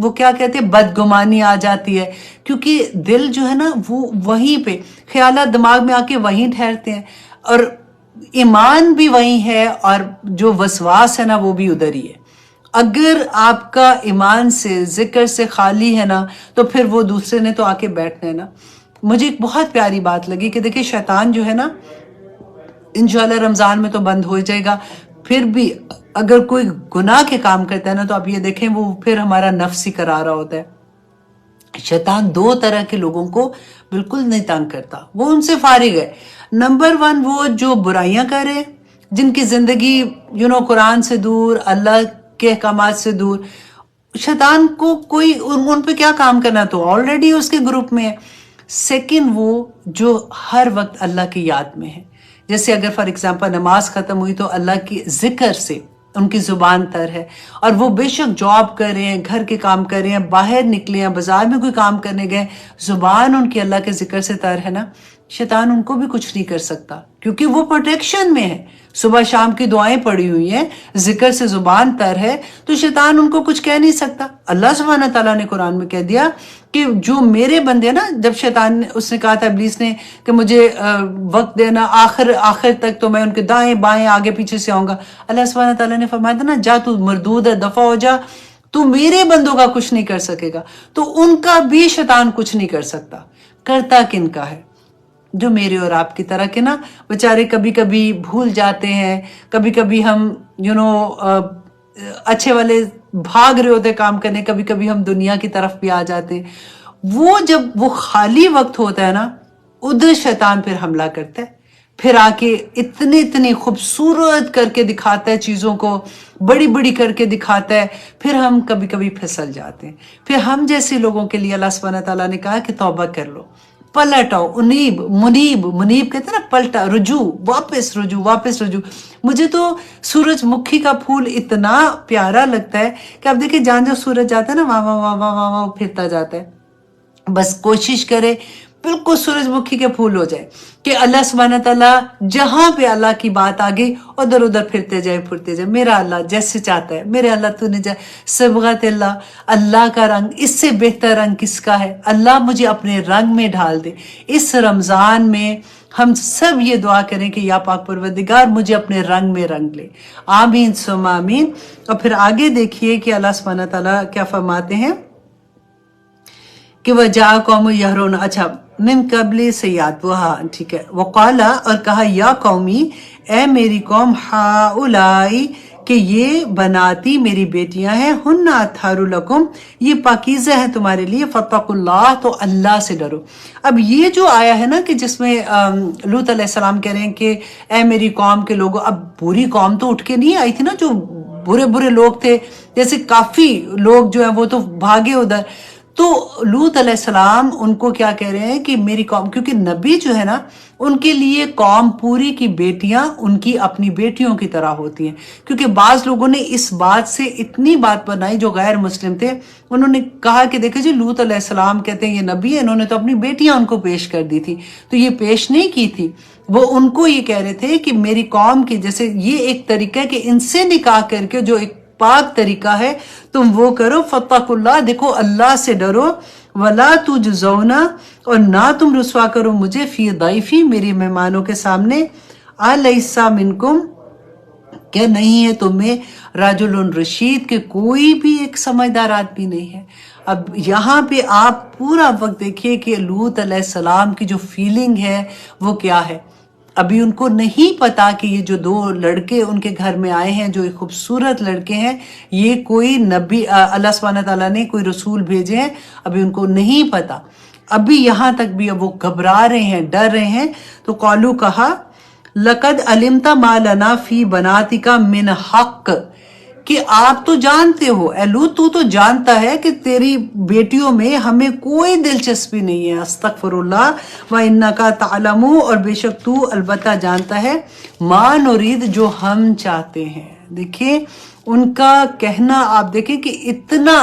وہ کیا کہتے ہیں، بدگمانی آ جاتی ہے، کیونکہ دل جو ہے نا وہ وہیں پہ، خیالات دماغ میں آ کے وہیں ٹھہرتے ہیں، اور ایمان بھی وہیں ہے، اور جو وسواس ہے نا وہ بھی ادھر ہی ہے۔ اگر آپ کا ایمان سے، ذکر سے خالی ہے نا، تو پھر وہ دوسرے نے تو آ کے بیٹھنا ہے نا۔ مجھے ایک بہت پیاری بات لگی کہ دیکھیں شیطان جو ہے نا، انشاءاللہ رمضان میں تو بند ہو جائے گا، پھر بھی اگر کوئی گناہ کے کام کرتا ہے نا، تو آپ یہ دیکھیں وہ پھر ہمارا نفس ہی کرا رہا ہوتا ہے۔ شیطان دو طرح کے لوگوں کو بالکل نہیں تنگ کرتا، وہ ان سے فارغ ہے۔ نمبر 1 وہ جو برائیاں کر رہے ہیں، جن کی زندگی قرآن سے دور، اللہ کے احکامات سے دور، شیطان کو کوئی ان پہ کیا کام کرنا، تو آلریڈی اس کے گروپ میں ہے۔ سیکنڈ وہ جو ہر وقت اللہ کی یاد میں ہے، جیسے اگر فار ایگزامپل نماز ختم ہوئی تو اللہ کی ذکر سے ان کی زبان تر ہے، اور وہ بے شک جاب کر رہے ہیں، گھر کے کام کر رہے ہیں، باہر نکلے ہیں، بازار میں کوئی کام کرنے گئے، زبان ان کی اللہ کے ذکر سے تر ہے نا، شیطان ان کو بھی کچھ نہیں کر سکتا، کیونکہ وہ پروٹیکشن میں ہے، صبح شام کی دعائیں پڑی ہوئی ہیں، ذکر سے زبان تر ہے، تو شیطان ان کو کچھ کہہ نہیں سکتا۔ اللہ سبحانہ تعالیٰ نے قرآن میں کہہ دیا کہ جو میرے بندے نا، جب شیطان اس نے کہا تھا ابلیس نے کہ مجھے وقت دینا آخر تک، تو میں ان کے دائیں بائیں آگے پیچھے سے آؤں گا، اللہ سبحانہ تعالیٰ نے فرمایا تھا نا، جا تو مردود ہے، دفع ہو جا، تو میرے بندوں کا کچھ نہیں کر سکے گا، تو ان کا بھی شیطان کچھ نہیں کر سکتا۔ کرتا کن کا ہے؟ جو میرے اور آپ کی طرح کے نا بیچارے کبھی کبھی بھول جاتے ہیں، کبھی کبھی ہم اچھے والے بھاگ رہے ہوتے کام کرنے، کبھی کبھی ہم دنیا کی طرف بھی آ جاتے ہیں۔ وہ جب وہ خالی وقت ہوتا ہے نا، ادھر شیطان پھر حملہ کرتا ہے، پھر آ کے اتنی خوبصورت کر کے دکھاتا ہے، چیزوں کو بڑی بڑی کر کے دکھاتا ہے، پھر ہم کبھی کبھی پھسل جاتے ہیں۔ پھر ہم جیسے لوگوں کے لیے اللہ سبحانہ تعالیٰ نے کہا کہ توبہ کر لو، پلٹ آؤ، منیب کہتے ہیں نا، پلٹا، رجوع، واپس رجوع۔ مجھے تو سورج مکھی کا پھول اتنا پیارا لگتا ہے کہ آپ دیکھیں جہاں جہاں سورج جاتا ہے نا، وہاں پھرتا جاتا ہے۔ بس کوشش کرے بالکل سورج مکھی کے پھول ہو جائے کہ اللہ سبحانہ تعالیٰ جہاں پہ اللہ کی بات آگے ادھر پھرتے جائے۔ میرا اللہ جیسے چاہتا ہے، میرے اللہ تو نے صبغت اللہ کا رنگ، اس سے بہتر رنگ کس کا ہے؟ اللہ مجھے اپنے رنگ میں ڈھال دے۔ اس رمضان میں ہم سب یہ دعا کریں کہ یا پاک پروردگار مجھے اپنے رنگ میں رنگ لے، آمین ثم آمین۔ اور پھر آگے دیکھیے کہ اللہ سبحانہ تعالیٰ کیا فرماتے ہیں کہ وَجَاءَ قَوْمٌ يَهْرُونَ، اچھا من قبل سیاد، وہ ہاں ٹھیک ہے، وَقَالَ، اور کہا، یا قومی، اے میری قوم، ہَؤُلَاءِ، کہ یہ بناتی میری بیٹیاں ہیں، ہن اطہر لکم، یہ پاکیزہ ہیں تمہارے لیے، فاتقوا اللہ، تو اللہ سے ڈرو۔ اب یہ جو آیا ہے نا کہ جس میں لوط علیہ السلام کہہ رہے ہیں کہ اے میری قوم کے لوگوں، اب پوری قوم تو اٹھ کے نہیں آئی تھی نا، جو برے لوگ تھے، جیسے کافی لوگ جو ہیں وہ تو بھاگے ادھر، تو لوط علیہ السلام ان کو کیا کہہ رہے ہیں کہ میری قوم، کیونکہ نبی جو ہے نا ان کے لیے قوم پوری کی بیٹیاں ان کی اپنی بیٹیوں کی طرح ہوتی ہیں، کیونکہ بعض لوگوں نے اس بات سے اتنی بات بنائی جو غیر مسلم تھے، انہوں نے کہا کہ دیکھیں جی لوط علیہ السلام کہتے ہیں یہ نبی ہے، انہوں نے تو اپنی بیٹیاں ان کو پیش کر دی تھی، تو یہ پیش نہیں کی تھی، وہ ان کو یہ کہہ رہے تھے کہ میری قوم کی، جیسے یہ ایک طریقہ ہے کہ ان سے نکاح کر کے جو ایک پاک طریقہ ہے تم وہ کرو، فاتقوا اللہ، دیکھو اللہ سے ڈرو، ولا تجزون، اور نہ تم رسوا کرو مجھے، فی ضیفی، میری مہمانوں کے سامنے، الیس منکم، کیا نہیں ہے تم میں رجل رشید، کہ کوئی بھی ایک سمجھدار آدمی نہیں ہے۔ اب یہاں پہ آپ پورا وقت دیکھیے کہ لوط علیہ السلام کی جو فیلنگ ہے وہ کیا ہے۔ ابھی ان کو نہیں پتا کہ یہ جو 2 لڑکے ان کے گھر میں آئے ہیں، جو ایک خوبصورت لڑکے ہیں، یہ کوئی نبی، اللہ سبحانہ تعالیٰ نے کوئی رسول بھیجے ہیں، ابھی ان کو نہیں پتا، ابھی یہاں تک بھی اب وہ گھبرا رہے ہیں، ڈر رہے ہیں، تو قالو، کہا، لقد علمت ما لنا فی بناتک من حق، کہ آپ تو جانتے ہو، اے لوط تو جانتا ہے کہ تیری بیٹیوں میں ہمیں کوئی دلچسپی نہیں ہے، استغفر اللہ، وَإِنَّكَ تَعْلَمُ، اور بے شک تو البتہ جانتا ہے، مَا نُرِيد، جو ہم چاہتے ہیں۔ دیکھیں ان کا کہنا، آپ دیکھیں کہ اتنا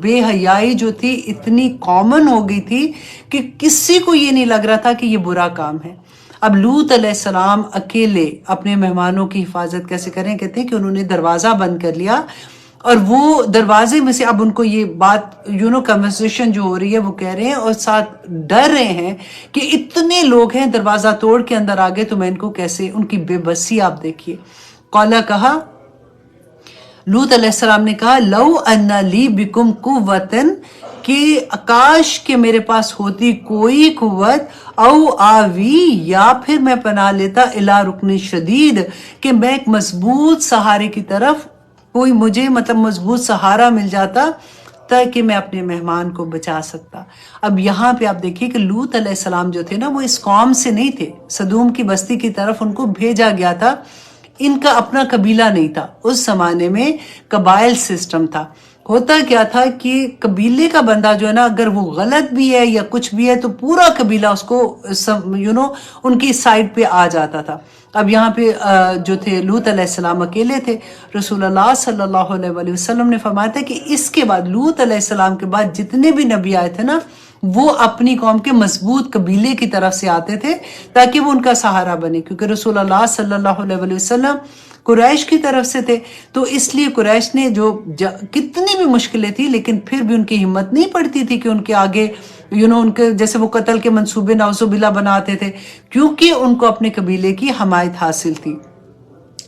بے حیائی جو تھی اتنی کامن ہو گئی تھی کہ کسی کو یہ نہیں لگ رہا تھا کہ یہ برا کام ہے۔ اب لوط علیہ السلام اکیلے اپنے مہمانوں کی حفاظت کیسے کریں؟ کہتے ہیں کہ انہوں نے دروازہ بند کر لیا، اور وہ دروازے میں سے اب ان کو یہ بات کنورسیشن جو ہو رہی ہے وہ کہہ رہے ہیں، اور ساتھ ڈر رہے ہیں کہ اتنے لوگ ہیں، دروازہ توڑ کے اندر آگے تو میں ان کو کیسے، ان کی بے بسی آپ دیکھیے۔ قالا، کہا، لوط علیہ السلام نے کہا، لو ان لی بکم قوتن، کہ کاش کہ میرے پاس ہوتی کوئی قوت، او آوی، یا پھر میں پناہ لیتا، الی رکن شدید، کہ میں ایک مضبوط سہارے کی طرف، کوئی مجھے مطلب مضبوط سہارا مل جاتا تاکہ میں اپنے مہمان کو بچا سکتا۔ اب یہاں پہ آپ دیکھیے کہ لوط علیہ السلام جو تھے نا، وہ اس قوم سے نہیں تھے، سدوم کی بستی کی طرف ان کو بھیجا گیا تھا، ان کا اپنا قبیلہ نہیں تھا۔ اس زمانے میں قبائل سسٹم تھا۔ ہوتا کیا تھا کہ قبیلے کا بندہ جو ہے نا، اگر وہ غلط بھی ہے یا کچھ بھی ہے تو پورا قبیلہ اس کو ان کی سائڈ پہ آ جاتا تھا۔ اب یہاں پہ جو تھے لوط علیہ السلام اکیلے تھے۔ رسول اللہ صلی اللہ علیہ وآلہ وسلم نے فرمایا تھا کہ اس کے بعد، لوط علیہ السلام کے بعد جتنے بھی نبی آئے تھے نا، وہ اپنی قوم کے مضبوط قبیلے کی طرف سے آتے تھے تاکہ وہ ان کا سہارا بنے، کیونکہ رسول اللہ صلی اللہ علیہ وآلہ وسلم قریش کی طرف سے تھے، تو اس لیے قریش نے جو کتنی بھی مشکلیں تھی لیکن پھر بھی ان کی ہمت نہیں پڑتی تھی کہ ان کے آگے ان کے جیسے وہ قتل کے منصوبے نعوذ باللہ بناتے تھے، کیونکہ ان کو اپنے قبیلے کی حمایت حاصل تھی۔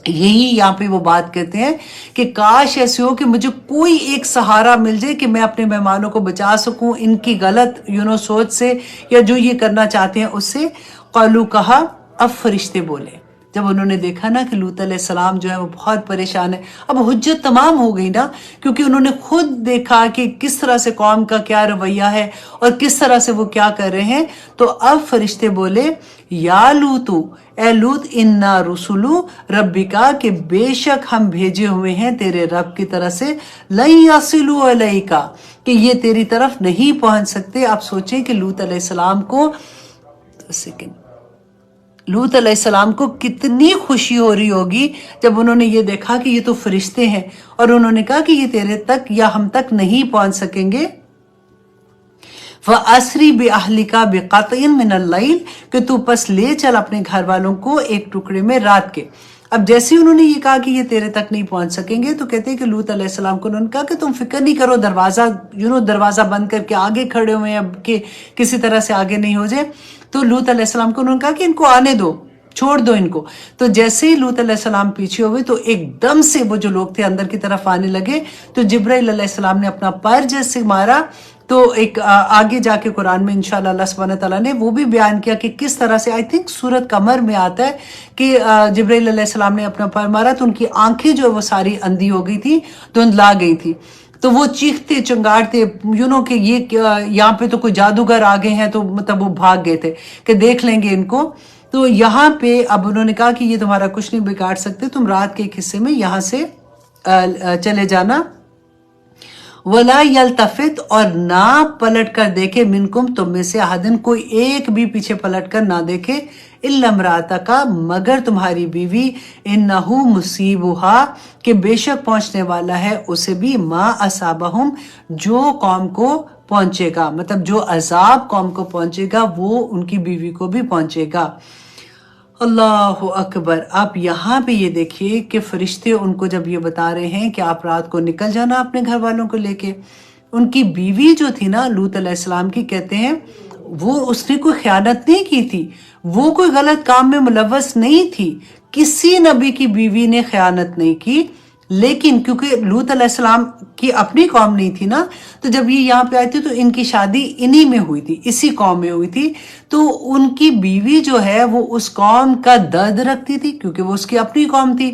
یہی یہاں پہ وہ بات کہتے ہیں کہ کاش ایسے ہو کہ مجھے کوئی ایک سہارا مل جائے کہ میں اپنے مہمانوں کو بچا سکوں ان کی غلط سوچ سے، یا جو یہ کرنا چاہتے ہیں اس سے۔ قالو، کہا، اب فرشتے بولے، جب انہوں نے دیکھا نا کہ لوط علیہ السلام جو ہے وہ بہت پریشان ہے، اب حجت تمام ہو گئی نا، کیونکہ انہوں نے خود دیکھا کہ کس طرح سے قوم کا کیا رویہ ہے اور کس طرح سے وہ کیا کر رہے ہیں، تو اب فرشتے بولے، یا لوتو، اے لوط، انا رسولو ربکا، کہ بے شک ہم بھیجے ہوئے ہیں تیرے رب کی طرف سے، لن یصلوا الیکا، کہ یہ تیری طرف نہیں پہنچ سکتے۔ آپ سوچیں کہ لوط علیہ السلام کو لوط علیہ السلام کو کتنی خوشی ہو رہی ہوگی جب انہوں نے یہ دیکھا کہ یہ تو فرشتے ہیں، اور انہوں نے کہا کہ یہ تیرے تک یا ہم تک نہیں پہنچ سکیں گے۔ وَأَسْرِ بِأَهْلِكَ بِقَطْعٍ مِّنَ اللَّيْلِ، کہ تو پس لے چل اپنے گھر والوں کو ایک ٹکڑے میں رات کے۔ اب جیسے انہوں نے یہ کہا کہ یہ تیرے تک نہیں پہنچ سکیں گے، تو کہتے ہیں کہ لوط علیہ السلام کو انہوں نے کہا کہ تم فکر نہیں کرو، دروازہ بند کر کے آگے کھڑے ہوئے ہیں کہ کسی طرح سے آگے نہیں ہو جائے۔ تو لوط علیہ السلام کو انہوں نے کہا کہ ان کو آنے دو، چھوڑ دو ان کو۔ تو جیسے ہی لوط علیہ السلام پیچھے ہوئے تو ایک دم سے وہ جو لوگ تھے اندر کی طرف آنے لگے، تو جبرائیل علیہ السلام نے اپنا پر جیسے مارا، تو ایک آگے جا کے قرآن میں انشاءاللہ اللہ سبحانہ تعالیٰ نے وہ بھی بیان کیا کہ کس طرح سے، آئی تھنک سورت قمر میں آتا ہے کہ جبرائیل علیہ السلام نے اپنا پر مارا تو ان کی آنکھیں جو وہ ساری اندھی ہو گئی تھی، دھندلا گئی تھی، تو وہ چیختے چنگاڑتے کہ یہ یہاں پہ تو کوئی جادوگر آ گئے ہیں، تو مطلب وہ بھاگ گئے تھے کہ دیکھ لیں گے ان کو۔ تو یہاں پہ اب انہوں نے کہا کہ یہ تمہارا کچھ نہیں بگاڑ سکتے، تم رات کے ایک حصے میں یہاں سے چلے جانا۔ وَلَا يَلْتَفِتْ، اور نہ پلٹ کر دیکھے، منکم، تم میں سے، احدن، کوئی ایک بھی پیچھے پلٹ کر نہ دیکھے، اِلَّا امْرَأَتَکَ، مگر تمہاری بیوی، اِنَّهُ مُصِیبُهَا، کہ بے شک پہنچنے والا ہے اسے بھی، ما اصابہم، جو قوم کو پہنچے گا، مطلب جو عذاب قوم کو پہنچے گا وہ ان کی بیوی کو بھی پہنچے گا۔ اللہ اکبر۔ آپ یہاں پہ یہ دیکھیے کہ فرشتے ان کو جب یہ بتا رہے ہیں کہ آپ رات کو نکل جانا اپنے گھر والوں کو لے کے، ان کی بیوی جو تھی نا لوط علیہ السلام کی، کہتے ہیں اس نے کوئی خیانت نہیں کی تھی، وہ کوئی غلط کام میں ملوث نہیں تھی، کسی نبی کی بیوی نے خیانت نہیں کی، لیکن کیونکہ لوط علیہ السلام کی اپنی قوم نہیں تھی نا، تو جب یہ یہاں پہ آئی تھی تو ان کی شادی انہی میں ہوئی تھی، اسی قوم میں ہوئی تھی، تو ان کی بیوی جو ہے وہ اس قوم کا درد رکھتی تھی کیونکہ وہ اس کی اپنی قوم تھی۔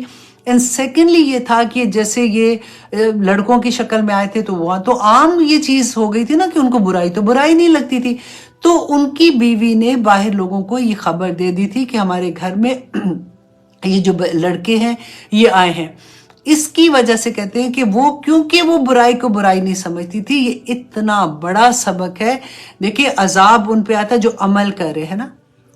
اینڈ سیکنڈلی یہ تھا کہ جیسے یہ لڑکوں کی شکل میں آئے تھے تو وہاں تو عام یہ چیز ہو گئی تھی نا کہ ان کو برائی نہیں لگتی تھی، تو ان کی بیوی نے باہر لوگوں کو یہ خبر دے دی تھی کہ ہمارے گھر میں یہ جو لڑکے ہیں یہ آئے ہیں۔ اس کی وجہ سے کہتے ہیں کہ وہ کیونکہ وہ برائی کو برائی نہیں سمجھتی تھی. یہ اتنا بڑا سبق ہے. دیکھیں عذاب ان پہ آتا جو عمل کر رہے ہیں نا،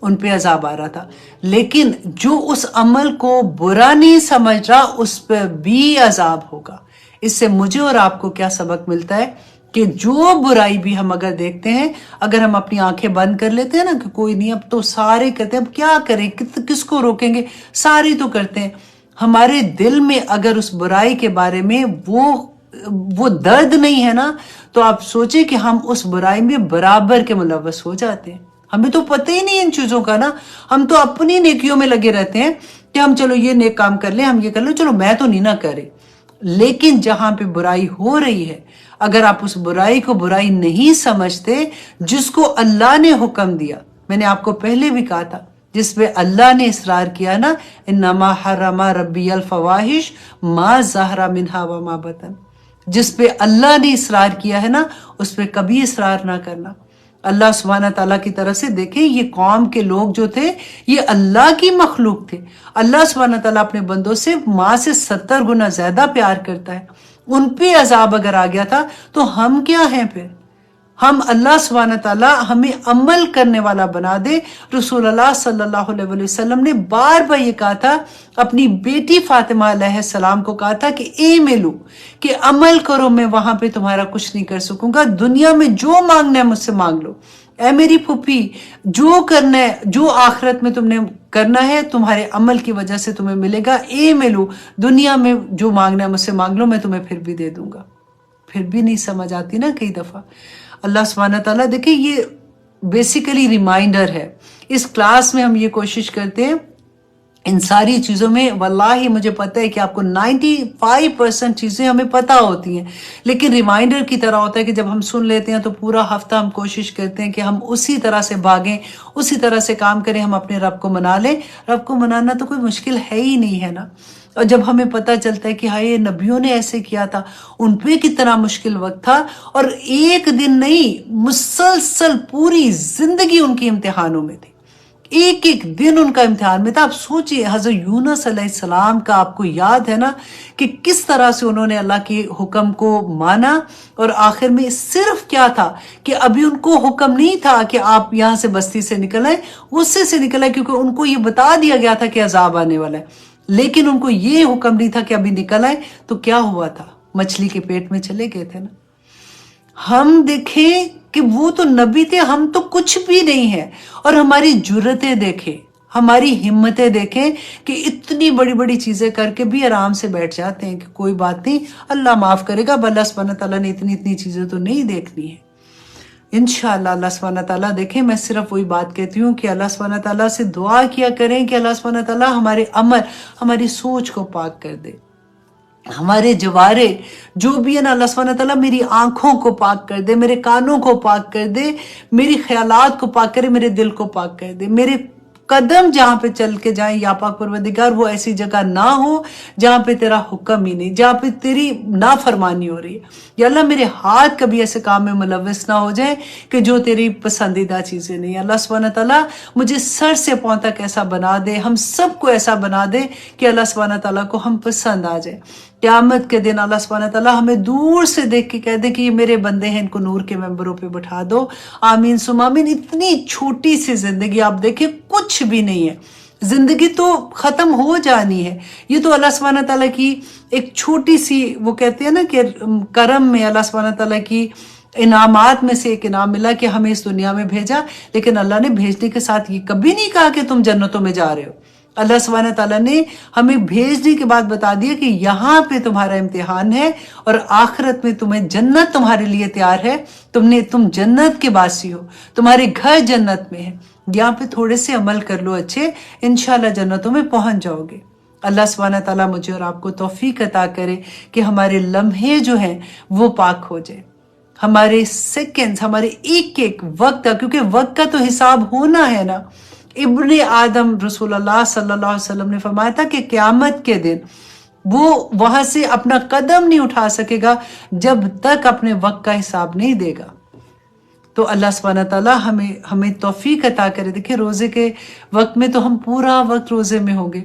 ان پہ عذاب آ رہا تھا، لیکن جو اس عمل کو برا نہیں سمجھ رہا اس پہ بھی عذاب ہوگا. اس سے مجھے اور آپ کو کیا سبق ملتا ہے کہ جو برائی بھی ہم اگر دیکھتے ہیں، اگر ہم اپنی آنکھیں بند کر لیتے ہیں نا کہ کوئی نہیں، اب تو سارے کرتے ہیں، اب کیا کریں، کس کو روکیں گے، سارے تو کرتے ہیں. ہمارے دل میں اگر اس برائی کے بارے میں وہ درد نہیں ہے نا، تو آپ سوچیں کہ ہم اس برائی میں برابر کے ملوث ہو جاتے ہیں. ہمیں تو پتہ ہی نہیں ان چیزوں کا نا، ہم تو اپنی نیکیوں میں لگے رہتے ہیں کہ ہم چلو یہ نیک کام کر لیں، ہم یہ کر لیں، چلو میں تو نہیں نہ کرے. لیکن جہاں پہ برائی ہو رہی ہے، اگر آپ اس برائی کو برائی نہیں سمجھتے جس کو اللہ نے حکم دیا، میں نے آپ کو پہلے بھی کہا تھا، جس پہ اللہ نے اصرار کیا نا، انما حرم ربی الفواحش ما ظہر منہا وما بطن، جس پہ اللہ نے اصرار کیا ہے نا اس پہ کبھی اصرار نہ کرنا. اللہ سبحانہ تعالیٰ کی طرف سے دیکھیں، یہ قوم کے لوگ جو تھے یہ اللہ کی مخلوق تھے. اللہ سبحانہ تعالیٰ اپنے بندوں سے ماں سے 70 گنا زیادہ پیار کرتا ہے. ان پہ عذاب اگر آ گیا تھا تو ہم کیا ہیں پھر؟ ہم اللہ سبحانہ تعالیٰ ہمیں عمل کرنے والا بنا دے. رسول اللہ صلی اللہ علیہ وسلم نے بار بار یہ کہا تھا، اپنی بیٹی فاطمہ علیہ السلام کو کہا تھا کہ اے میلو کہ عمل کرو، میں وہاں پہ تمہارا کچھ نہیں کر سکوں گا، دنیا میں جو مانگنا ہے مجھ سے مانگ لو. اے میری پھوپھی، جو کرنا ہے، جو آخرت میں تم نے کرنا ہے تمہارے عمل کی وجہ سے تمہیں ملے گا. اے میلو دنیا میں جو مانگنا ہے مجھ سے مانگ لو، میں تمہیں پھر بھی دے دوں گا. پھر بھی نہیں سمجھ آتی نا کئی دفعہ. اللہ سبحانہ تعالیٰ دیکھیں، یہ بیسیکلی ریمائنڈر ہے. اس کلاس میں ہم یہ کوشش کرتے ہیں ان ساری چیزوں میں. واللہ مجھے پتہ ہے کہ آپ کو 95% چیزیں ہمیں پتہ ہوتی ہیں، لیکن ریمائنڈر کی طرح ہوتا ہے کہ جب ہم سن لیتے ہیں تو پورا ہفتہ ہم کوشش کرتے ہیں کہ ہم اسی طرح سے بھاگیں، اسی طرح سے کام کریں، ہم اپنے رب کو منا لیں. رب کو منانا تو کوئی مشکل ہے ہی نہیں ہے نا. اور جب ہمیں پتہ چلتا ہے کہ ہائے نبیوں نے ایسے کیا تھا، ان پہ کتنا مشکل وقت تھا، اور ایک دن نہیں، مسلسل پوری زندگی ان کی امتحانوں میں تھی، ایک ایک دن ان کا امتحان میں تھا. آپ سوچئے حضرت یونس علیہ السلام کا آپ کو یاد ہے نا کہ کس طرح سے انہوں نے اللہ کے حکم کو مانا، اور آخر میں صرف کیا تھا کہ ابھی ان کو حکم نہیں تھا کہ آپ یہاں سے بستی سے نکل آئیں، غصے سے نکل آئیں، کیونکہ ان کو یہ بتا دیا گیا تھا کہ عذاب آنے والا ہے، لیکن ان کو یہ حکم نہیں تھا کہ ابھی نکل آئیں. تو کیا ہوا تھا؟ مچھلی کے پیٹ میں چلے گئے تھے نا. ہم دیکھیں کہ وہ تو نبی تھے، ہم تو کچھ بھی نہیں ہیں. اور ہماری جرتیں دیکھیں، ہماری ہمتیں دیکھیں کہ اتنی بڑی بڑی چیزیں کر کے بھی آرام سے بیٹھ جاتے ہیں کہ کوئی بات نہیں، اللہ معاف کرے گا. اللہ سبحانہ تعالیٰ نے اتنی چیزیں تو نہیں دیکھنی ہے. انشاءاللہ اللہ سبحانہ تعالیٰ دیکھیں، میں صرف وہی بات کہتی ہوں کہ اللہ سبحانہ تعالیٰ سے دعا کیا کریں کہ اللہ سبحانہ تعالیٰ ہمارے عمل، ہماری سوچ کو پاک کر دے. ہمارے جوارے جو بھی ہے نا، اللہ سبحانہ تعالیٰ میری آنکھوں کو پاک کر دے، میرے کانوں کو پاک کر دے، میری خیالات کو پاک کرے، میرے دل کو پاک کر دے. میرے قدم جہاں پہ چل کے جائیں یا پاک پروردگار، وہ ایسی جگہ نہ ہو جہاں پہ تیرا حکم ہی نہیں، جہاں پہ تیری نافرمانی ہو رہی ہے. یا اللہ میرے ہاتھ کبھی ایسے کام میں ملوث نہ ہو جائیں کہ جو تیری پسندیدہ چیزیں نہیں. اللہ سبحانہ تعالیٰ مجھے سر سے پاؤں تک ایسا بنا دے، ہم سب کو ایسا بنا دے کہ اللہ سبحانہ تعالیٰ کو ہم پسند آ جائے. قیامت کے دن اللہ سبحانہ تعالیٰ ہمیں دور سے دیکھ کے کہہ دے کہ یہ میرے بندے ہیں، ان کو نور کے ممبروں پہ بٹھا دو. آمین ثم آمین. اتنی چھوٹی سی زندگی، آپ دیکھیں کچھ بھی نہیں ہے، زندگی تو ختم ہو جانی ہے. یہ تو اللہ سبحانہ تعالیٰ کی ایک چھوٹی سی، وہ کہتے ہیں نا کہ کرم میں اللہ سبحانہ تعالیٰ کی انعامات میں سے ایک انعام ملا کہ ہمیں اس دنیا میں بھیجا. لیکن اللہ نے بھیجنے کے ساتھ یہ کبھی نہیں کہا کہ تم جنتوں میں جا رہے ہو. اللہ سبحانہ تعالیٰ نے ہمیں بھیجنے کے بعد بتا دیا کہ یہاں پہ تمہارا امتحان ہے، اور آخرت میں تمہیں جنت تمہارے لیے تیار ہے. تم جنت کے باسی ہو، تمہارے گھر جنت میں ہے. یہاں پہ تھوڑے سے عمل کر لو اچھے، انشاءاللہ جنتوں میں پہنچ جاؤ گے. اللہ سبحانہ تعالیٰ مجھے اور آپ کو توفیق عطا کرے کہ ہمارے لمحے جو ہیں وہ پاک ہو جائے، ہمارے سیکنڈز، ہمارے ایک ایک وقت کا، کیونکہ وقت کا تو حساب ہونا ہے نا. ابن آدم رسول اللہ صلی اللہ علیہ وسلم نے فرمایا تھا کہ قیامت کے دن وہ وہاں سے اپنا قدم نہیں اٹھا سکے گا جب تک اپنے وقت کا حساب نہیں دے گا. تو اللہ سبحانہ تعالیٰ ہمیں توفیق عطا کرے. دیکھیں روزے کے وقت میں تو ہم پورا وقت روزے میں ہوں گے،